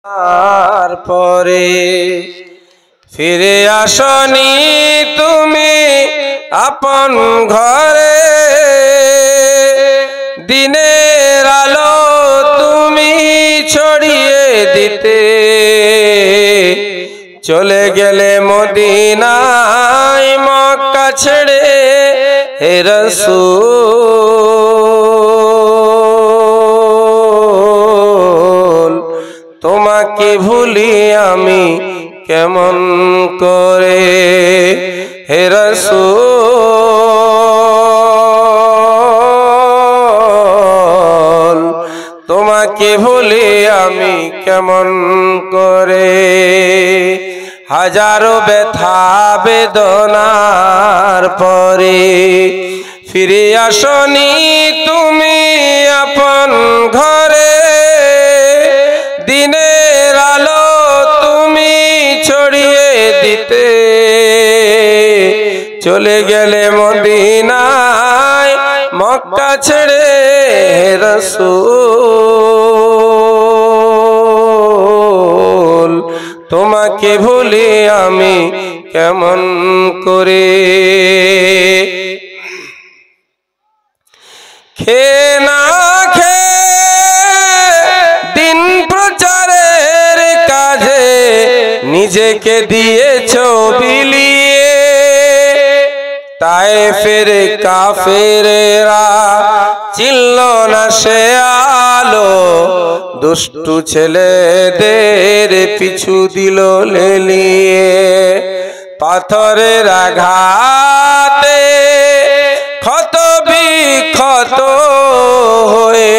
আর পরে ফিরে আসনি তুমি আপন ঘরে, দিনের আলো তুমি ছড়িয়ে দিতে চলে গেলে মদিনায় মক্কা ছেড়ে হে রাসূল। তোমাকে ভুলি আমি কেমন করে হে রাসূল, তোমাকে ভুলি আমি কেমন করে। হাজারো ব্যথা বেদনার পরে ফিরে আসনি তুমি আপন ঘরে, দিনের আলো তুমি ছড়িয়ে দিতে চলে গেলে মদিনায় মক্কা ছেড়ে হে রাসূল। তোমাকে ভুলি আমি কেমন করে। খেয়ে না দিন প্রচারের কাজে নিজেকে দিয়েছো বিলিয়ে, তায়েফের কাফেরেরা চিনল না সে আলো, দুষ্টু ছেলেদের পিছু দিল লেলিয়ে। পাথরের আঘাতে ক্ষত বিক্ষত হয়ে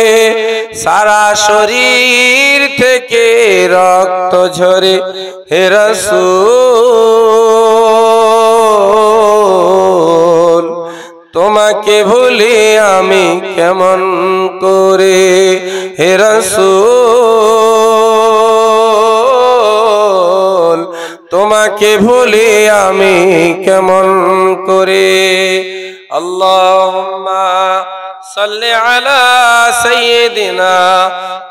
সারা শরীর থেকে রক্ত ঝরে হে রাসূল। তোমাকে ভুলি আমি কেমন করে হে রাসূল, তোমাকে ভুলি আমি কেমন করে। আল্লাহুম্মা সাল্লি আলা সাইয়্যিদিনা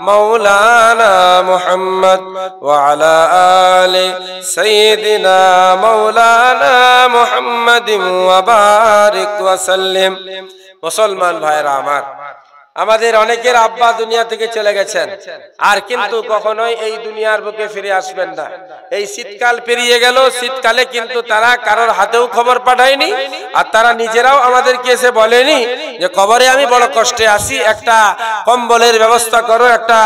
মাওলানা মুহাম্মদ ওয়া আলা আলি সাইয়্যিদিনা মাওলানা মুহাম্মাদিন ওয়া বারিক ওয়া সাল্লিম। মুসলমান ভাইরা আমার, আমাদের অনেকের আব্বা দুনিয়া থেকে চলে গেছেন, আর কিন্তু কখনোই এই দুনিয়ার বুকে ফিরে আসবেন না। এই শীতকাল পেরিয়ে গেল, শীতকালে কিন্তু তারা কারোর হাতেও খবর পাঠায়নি, আর তারা নিজেরাও আমাদেরকে এসে বলেনি যে কবরে আমি বড় কষ্টে আছি, একটা কম্বলের ব্যবস্থা করো, একটা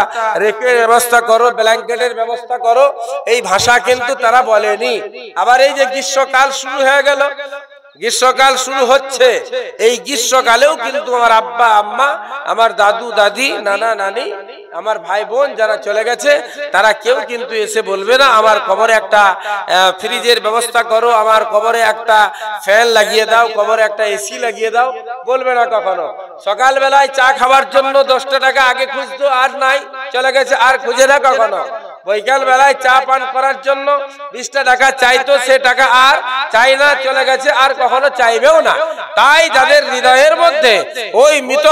রেকের ব্যবস্থা করো, ব্ল্যাঙ্কেটের ব্যবস্থা করো। এই ভাষা কিন্তু তারা বলেনি। আবার এই যে গ্রীষ্মকাল শুরু হয়ে গেল, গ্রীষ্মকাল শুরু হচ্ছে, এই গ্রীষ্মকালেও কিন্তু আমার আব্বা আম্মা, আমার দাদু দাদি, নানা নানি, আমার ভাই বোন যারা চলে গেছে, তারা কেউ কিন্তু এসে বলবে না আমার কবরে একটা ফ্রিজের ব্যবস্থা করো, আমার কবরে একটা ফ্যান লাগিয়ে দাও, কবরে একটা এসি লাগিয়ে দাও, বলবে না কখনো। সকালবেলায় চা খাওয়ার জন্য 10 টাকা আগে খুঁজতো, আর নাই, চলে গেছে, আর খুঁজে না কখনো। বৈকাল বেলায় চা পান করার জন্য 20 টাকা চাইতো, সে টাকা আর চাই না, চলে গেছে, আর কখনো চাইবেও না। তাই যাদের হৃদয়ের মধ্যে ওই মৃত